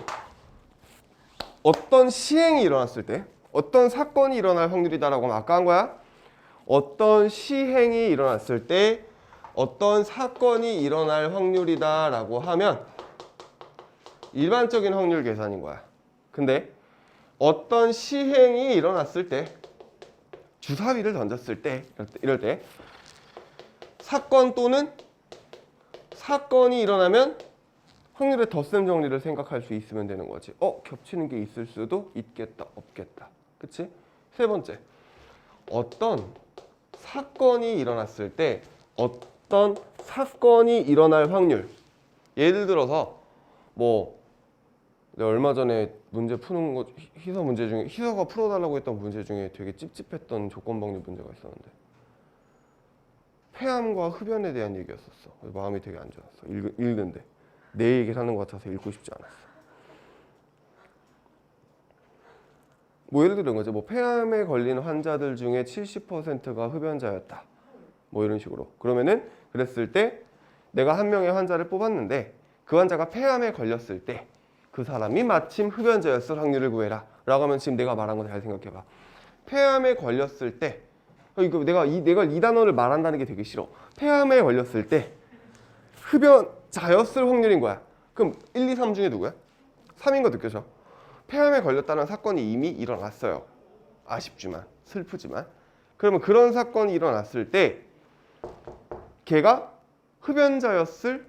어떤 시행이 일어났을 때 어떤 사건이 일어날 확률이다라고 하면 아까 한 거야. 어떤 시행이 일어났을 때 어떤 사건이 일어날 확률이다 라고 하면 일반적인 확률 계산인 거야. 근데 어떤 시행이 일어났을 때 주사위를 던졌을 때 이럴 때 사건 또는 사건이 일어나면 확률의 덧셈 정리를 생각할 수 있으면 되는 거지. 겹치는 게 있을 수도 있겠다, 없겠다. 그치? 세 번째, 어떤 사건이 일어났을 때 어떤 사건이 일어날 확률. 예를 들어서 뭐 내가 얼마 전에 문제 푸는 거 희서 문제 중에 희서가 풀어달라고 했던 문제 중에 되게 찝찝했던 조건방류 문제가 있었는데 폐암과 흡연에 대한 얘기였었어. 마음이 되게 안 좋았어. 읽는데 내 얘기를 하는 것 같아서 읽고 싶지 않았어. 뭐 예를 들어 이런 거죠. 뭐 폐암에 걸린 환자들 중에 70%가 흡연자였다. 뭐 이런 식으로. 그러면은 그랬을 때 내가 한 명의 환자를 뽑았는데 그 환자가 폐암에 걸렸을 때 그 사람이 마침 흡연자였을 확률을 구해라. 라고 하면 지금 내가 말한 거 잘 생각해봐. 폐암에 걸렸을 때 이거 내가 이 단어를 말한다는 게 되게 싫어. 폐암에 걸렸을 때 흡연자였을 확률인 거야. 그럼 1, 2, 3 중에 누구야? 3인 거 느껴져. 폐암에 걸렸다는 사건이 이미 일어났어요. 아쉽지만 슬프지만. 그러면 그런 사건이 일어났을 때 걔가 흡연자였을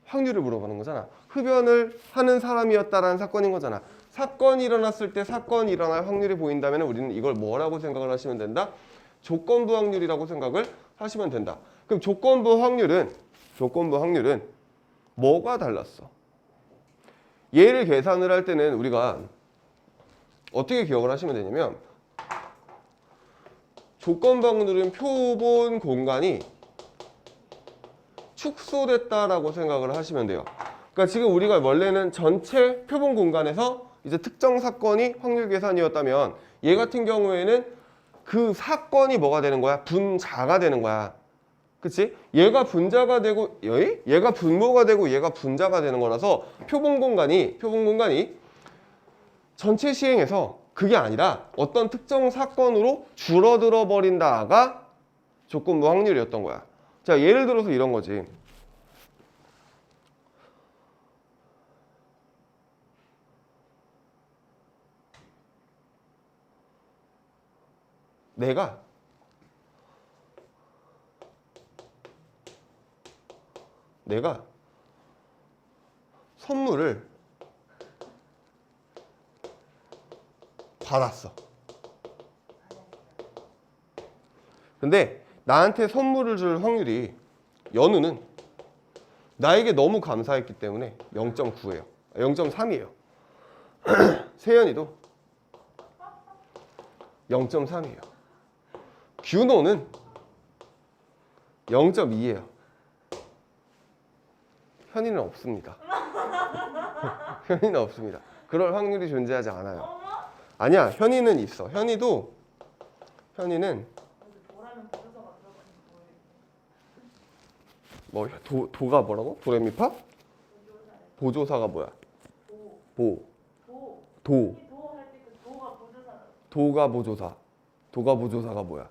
확률을 물어보는 거잖아. 흡연을 하는 사람이었다라는 사건인 거잖아. 사건이 일어났을 때 사건이 일어날 확률이 보인다면 우리는 이걸 뭐라고 생각을 하시면 된다? 조건부 확률이라고 생각을 하시면 된다. 그럼 조건부 확률은 뭐가 달랐어? 얘를 계산을 할 때는 우리가 어떻게 기억을 하시면 되냐면 조건부 확률은 표본 공간이 축소됐다라고 생각을 하시면 돼요. 그러니까 지금 우리가 원래는 전체 표본 공간에서 이제 특정 사건이 확률 계산이었다면 얘 같은 경우에는 그 사건이 뭐가 되는 거야? 분자가 되는 거야. 그치? 얘가 분자가 되고 얘가 분모가 되고 얘가 분자가 되는 거라서 표본 공간이 전체 시행에서 그게 아니라 어떤 특정 사건으로 줄어들어 버린다가 조건부 확률이었던 거야. 자, 예를 들어서 이런 거지. 내가 선물을 받았어. 근데 나한테 선물을 줄 확률이 연우는 나에게 너무 감사했기 때문에 0.9예요. 0.3이에요. 세연이도 0.3이에요. 규노는 0.2예요. 현이는 없습니다. 현이는 없습니다. 그럴 확률이 존재하지 않아요. 아니야, 현이는 있어. 현이는 도라면 부조사가 들어가는 거예요. 뭐 도가 뭐라고? 도레미파? 보조사가 뭐야? 도 할 때 그 도가 부조사. 도가 보조사. 도가 보조사가 뭐야?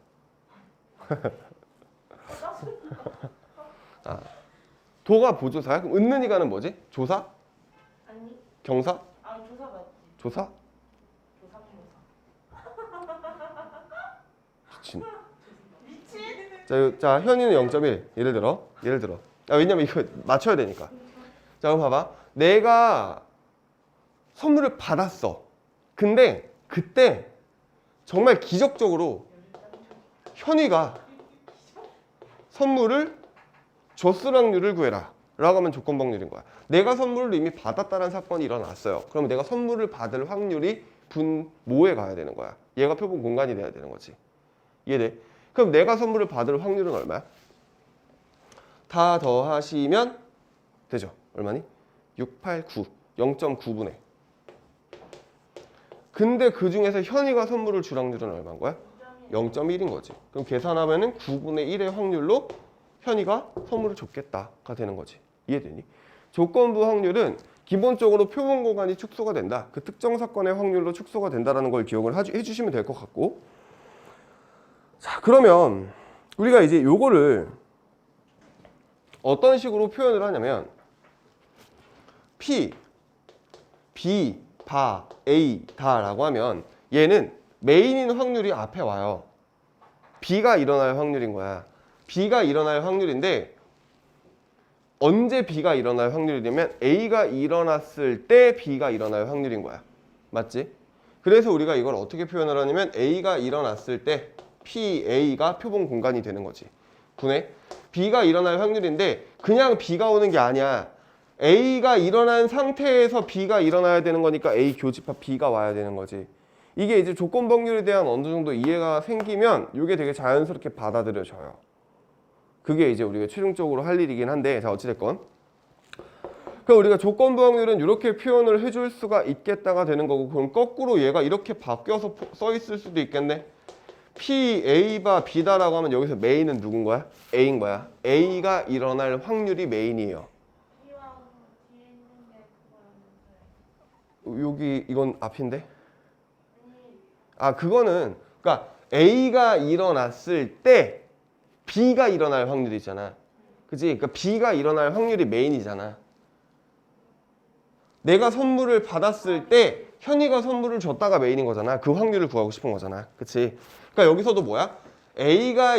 아, 도가 보조사야? 그럼 은는이가는 뭐지? 조사? 아니. 경사? 아 조사 맞지. 조사? 조사. 미친. 미친? 자, 현이는 0.1. 예를 들어. 왜냐면 이거 맞춰야 되니까. 자, 그럼 봐봐. 내가 선물을 받았어. 근데 그때 정말 기적적으로 현이가 선물을 줬을 확률을 구해라 라고 하면 조건부 확률인 거야. 내가 선물을 이미 받았다는 사건이 일어났어요. 그럼 내가 선물을 받을 확률이 분모에 가야 되는 거야. 얘가 표본 공간이 돼야 되는 거지. 이해돼? 그럼 내가 선물을 받을 확률은 얼마야? 다 더하시면 되죠. 얼마니? 6, 8, 9. 0.9분의. 근데 그 중에서 현이가 선물을 줄 확률은 얼마인 거야? 0.1인 거지. 그럼 계산하면은 9분의 1의 확률로 현이가 선물을 줬겠다가 되는 거지. 이해되니? 조건부 확률은 기본적으로 표본 공간이 축소가 된다. 그 특정 사건의 확률로 축소가 된다는 걸 기억을 해주시면 될 것 같고, 자, 그러면 우리가 이제 요거를 어떤 식으로 표현을 하냐면 P, B, 바, A, 다라고 하면 얘는 메인인 확률이 앞에 와요. B가 일어날 확률인 거야. B가 일어날 확률인데 언제 B가 일어날 확률이냐면 A가 일어났을 때 B가 일어날 확률인 거야. 맞지? 그래서 우리가 이걸 어떻게 표현을 하냐면 A가 일어났을 때 PA가 표본 공간이 되는 거지. 분해. B가 일어날 확률인데 그냥 B가 오는 게 아니야. A가 일어난 상태에서 B가 일어나야 되는 거니까 A 교집합 B가 와야 되는 거지. 이게 이제 조건 법률에 대한 어느 정도 이해가 생기면 이게 되게 자연스럽게 받아들여져요. 그게 이제 우리가 최종적으로 할 일이긴 한데, 자, 어찌됐건. 그럼 우리가 조건부 확률은 이렇게 표현을 해줄 수가 있겠다가 되는 거고, 그럼 거꾸로 얘가 이렇게 바뀌어서 써 있을 수도 있겠네. P, A바 B다라고 하면 여기서 메인은 누군 거야? A인 거야. A가 일어날 확률이 메인이에요. B와 뒤에 있는 게 그거였는데. 여기 이건 앞인데? 아니, 아, 그거는 그러니까 A가 일어났을 때 B가 일어날 확률이 있잖아. 그치? 그러니까 B가 일어날 확률이 메인이잖아. 내가 선물을 받았을 때 현이가 선물을 줬다가 메인인 거잖아. 그 확률을 구하고 싶은 거잖아. 그치? 그러니까 여기서도 뭐야? B가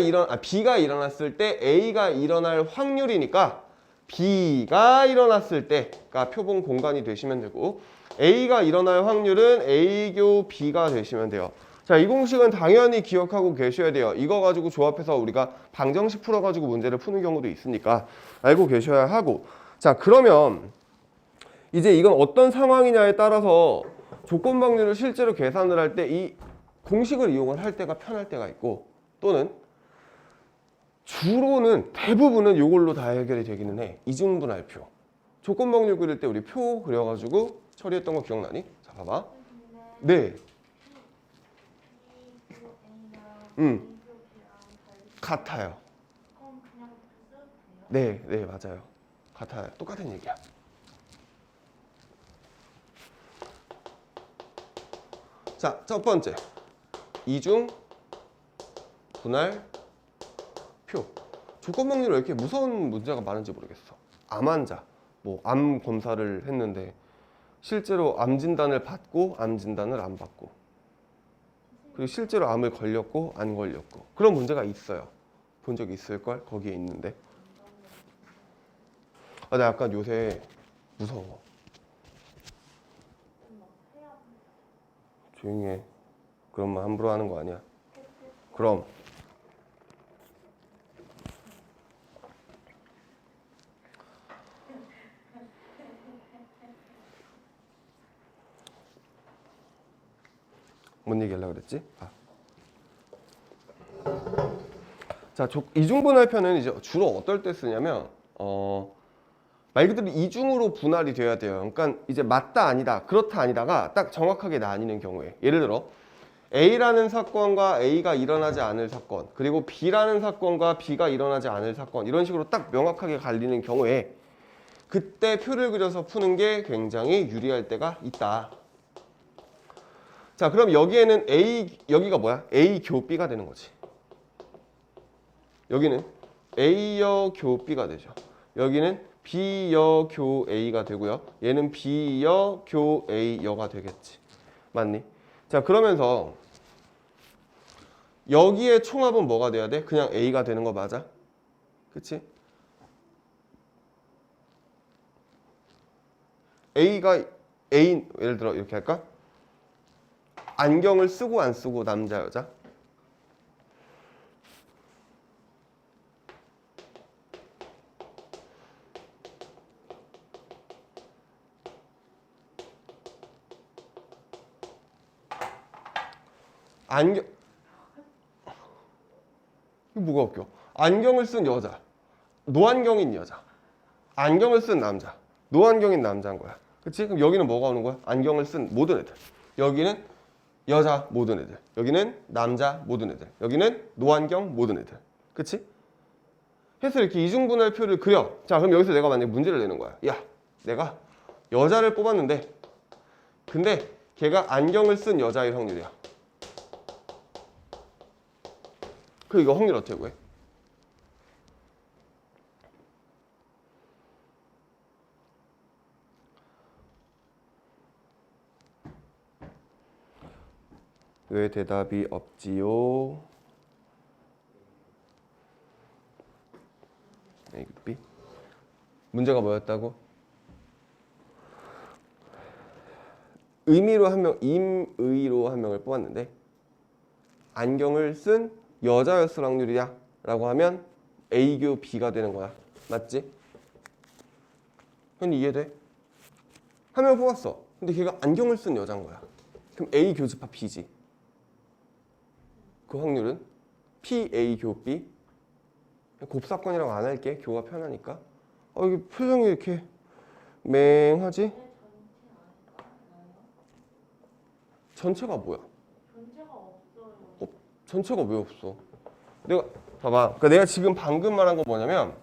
일어났을 때 A가 일어날 확률이니까 B가 일어났을 때가 표본 공간이 되시면 되고, A가 일어날 확률은 A교 B가 되시면 돼요. 자, 이 공식은 당연히 기억하고 계셔야 돼요. 이거 가지고 조합해서 우리가 방정식 풀어가지고 문제를 푸는 경우도 있으니까 알고 계셔야 하고. 자, 그러면 이제 이건 어떤 상황이냐에 따라서 조건 방률을 실제로 계산을 할 때 이 공식을 이용을 할 때가 편할 때가 있고, 또는 주로는 대부분은 이걸로 다 해결이 되기는 해. 이중분할표. 조건 방률 그릴 때 우리 표 그려가지고 처리했던 거 기억나니? 자, 봐봐. 네. 같아요. 그럼 그냥 써도 돼요? 네, 네, 맞아요. 같아요. 똑같은 얘기야. 자, 첫 번째. 이중 분할 표. 조건 방률 왜 이렇게 무서운 문제가 많은지 모르겠어. 암 환자, 뭐 암 검사를 했는데 실제로 암 진단을 받고 암 진단을 안 받고, 그리고 실제로 암을 걸렸고 안 걸렸고, 그런 문제가 있어요. 본 적 있을걸? 거기에 있는데. 아, 나 약간 요새 무서워. 조용히 해. 그런 말 함부로 하는 거 아니야. 그럼 뭔 얘기하려고 그랬지? 아. 자, 이중분할표는 이제 주로 어떨 때 쓰냐면 말 그대로 이중으로 분할이 돼야 돼요. 그러니까 이제 맞다 아니다, 그렇다 아니다가 딱 정확하게 나뉘는 경우에, 예를 들어 A라는 사건과 A가 일어나지 않을 사건, 그리고 B라는 사건과 B가 일어나지 않을 사건, 이런 식으로 딱 명확하게 갈리는 경우에 그때 표를 그려서 푸는 게 굉장히 유리할 때가 있다. 자, 그럼 여기에는 여기가 뭐야? A 교 B가 되는 거지. 여기는 A여 교 B가 되죠. 여기는 B여 교 A가 되고요. 얘는 B여 교 A여가 되겠지. 맞니? 자, 그러면서 여기에 총합은 뭐가 돼야 돼? 그냥 A가 되는 거 맞아? 그치? A가 예를 들어 이렇게 할까? 안경을 쓰고 안 쓰고 남자 여자? 안경, 이거 뭐가 웃겨? 안경을 쓴 여자, 노안경인 여자, 안경을 쓴 남자, 노안경인 남자인 거야. 그치? 그럼 여기는 뭐가 오는 거야? 안경을 쓴 모든 애들. 여기는 여자 모든 애들. 여기는 남자 모든 애들. 여기는 노안경 모든 애들. 그치? 해서 이렇게 이중분할표를 그려. 자, 그럼 여기서 내가 만약에 문제를 내는 거야. 야, 내가 여자를 뽑았는데 근데 걔가 안경을 쓴 여자일 확률이야. 그 이거 확률 어떻게 구해? 왜 대답이 없지요? A, B. 문제가 뭐였다고? 임의로 한 명을 뽑았는데 안경을 쓴 여자였을 확률이야 라고 하면 A교 B가 되는 거야. 맞지? 현이 이해돼? 한 명 뽑았어. 근데 걔가 안경을 쓴 여자인 거야. 그럼 A 교집합 B지. 그 확률은 P, A, 교 B. 곱사건이라고 안 할게. 교가 편하니까. 이게 표정이 이렇게 맹하지? 전체가 뭐야? 존재가 없어요. 전체가 왜 없어? 내가 봐봐. 그러니까 내가 지금 방금 말한 거 뭐냐면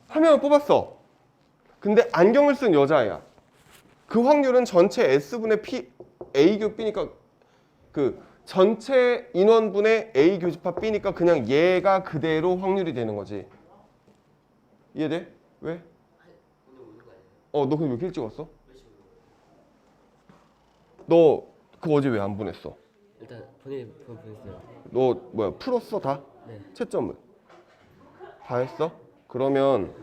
한 명을 뽑았어. 근데 안경을 쓴 여자야. 그 확률은 전체 S분의 P, A교 B니까 그 전체 인원분의 A 교집합 B니까 그냥 얘가 그대로 확률이 되는 거지. 이해돼? 왜? 너 근데 왜 이렇게 일찍 왔어? 너 그거 어제 왜 안 보냈어? 일단 보냈어요. 너 뭐야 풀었어 다? 네. 채점은? 다 했어? 그러면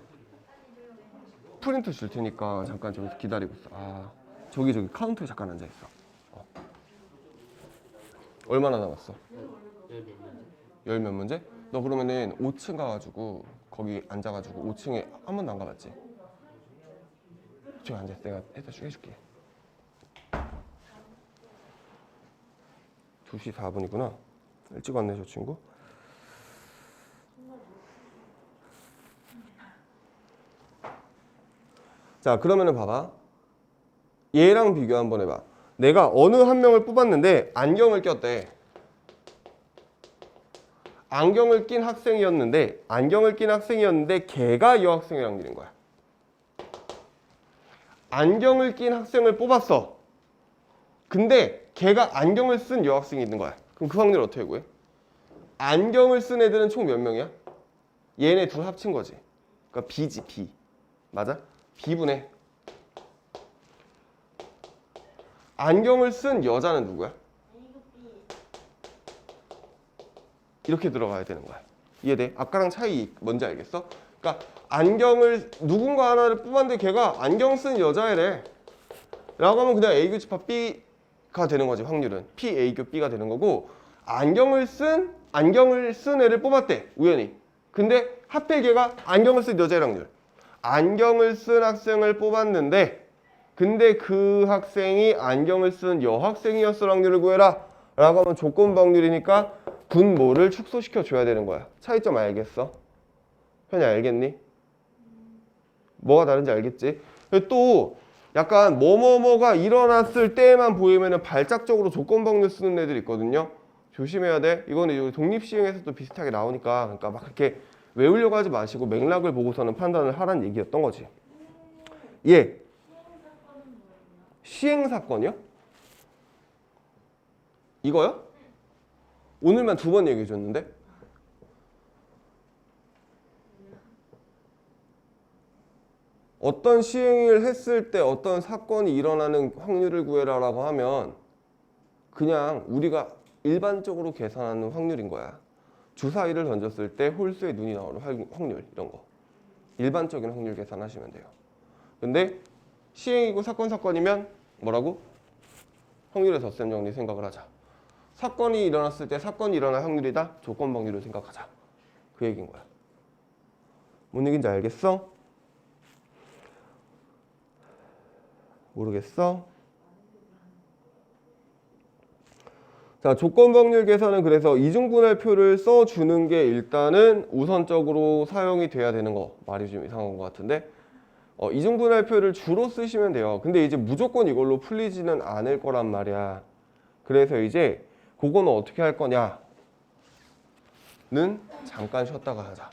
프린트 줄 테니까 잠깐 저기서 기다리고 있어. 저기 카운터에 잠깐 앉아 있어. 얼마나 남았어? 열 몇 문제? 너 그러면은 5층 가가지고 거기 앉아가지고 5층에 한 번도 안 가봤지? 저기 앉아서 내가 해줄게. 2시 4분이구나. 일찍 왔네 저 친구. 자 그러면은 봐봐. 얘랑 비교 한번 해봐. 내가 어느 한 명을 뽑았는데 안경을 꼈대. 안경을 낀 학생이었는데 걔가 여학생의 확률인 거야. 안경을 낀 학생을 뽑았어. 근데 걔가 안경을 쓴 여학생이 있는 거야. 그럼 그 확률 어떻게 구해? 안경을 쓴 애들은 총 몇 명이야? 얘네 둘 합친 거지. 그러니까 B지 B. 맞아? B분의 안경을 쓴 여자는 누구야? 이렇게 들어가야 되는 거야. 이해돼? 아까랑 차이 뭔지 알겠어? 그러니까 안경을 누군가 하나를 뽑았는데 걔가 안경 쓴 여자애래 라고 하면 그냥 A 교집합 B가 되는 거지. 확률은 P, A 교 B가 되는 거고 안경을 쓴 애를 뽑았대 우연히. 근데 하필 걔가 안경을 쓴 여자의 확률. 안경을 쓴 학생을 뽑았는데 근데 그 학생이 안경을 쓴 여학생이었을 확률을 구해라 라고 하면 조건 확률이니까 분모를 축소시켜 줘야 되는 거야. 차이점 알겠어? 현이 알겠니? 뭐가 다른지 알겠지? 또 약간 뭐뭐뭐가 일어났을 때만 보이면 발작적으로 조건 확률 쓰는 애들 있거든요. 조심해야 돼. 이거는 독립시행에서도 비슷하게 나오니까 그러니까 막 그렇게 외우려고 하지 마시고 맥락을 보고서는 판단을 하라는 얘기였던 거지. 예. 시행사건이요? 이거요? 오늘만 2번 얘기해 줬는데? 어떤 시행을 했을 때 어떤 사건이 일어나는 확률을 구해라라고 하면 그냥 우리가 일반적으로 계산하는 확률인 거야. 주사위를 던졌을 때 홀수의 눈이 나오는 확률 이런 거. 일반적인 확률 계산하시면 돼요. 근데 시행이고 사건이면 뭐라고? 확률의 덧셈 정리 생각을 하자. 사건이 일어났을 때 사건이 일어날 확률이다. 조건 확률을 생각하자. 그 얘기인 거야. 뭔 얘기인지 알겠어? 모르겠어? 자, 조건 확률 계산은 그래서 이중분할표를 써주는 게 일단은 우선적으로 사용이 돼야 되는 거. 말이 좀 이상한 것 같은데 이중분할표를 주로 쓰시면 돼요. 근데 이제 무조건 이걸로 풀리지는 않을 거란 말이야. 그래서 이제 그거는 어떻게 할 거냐는 잠깐 쉬었다가 하자.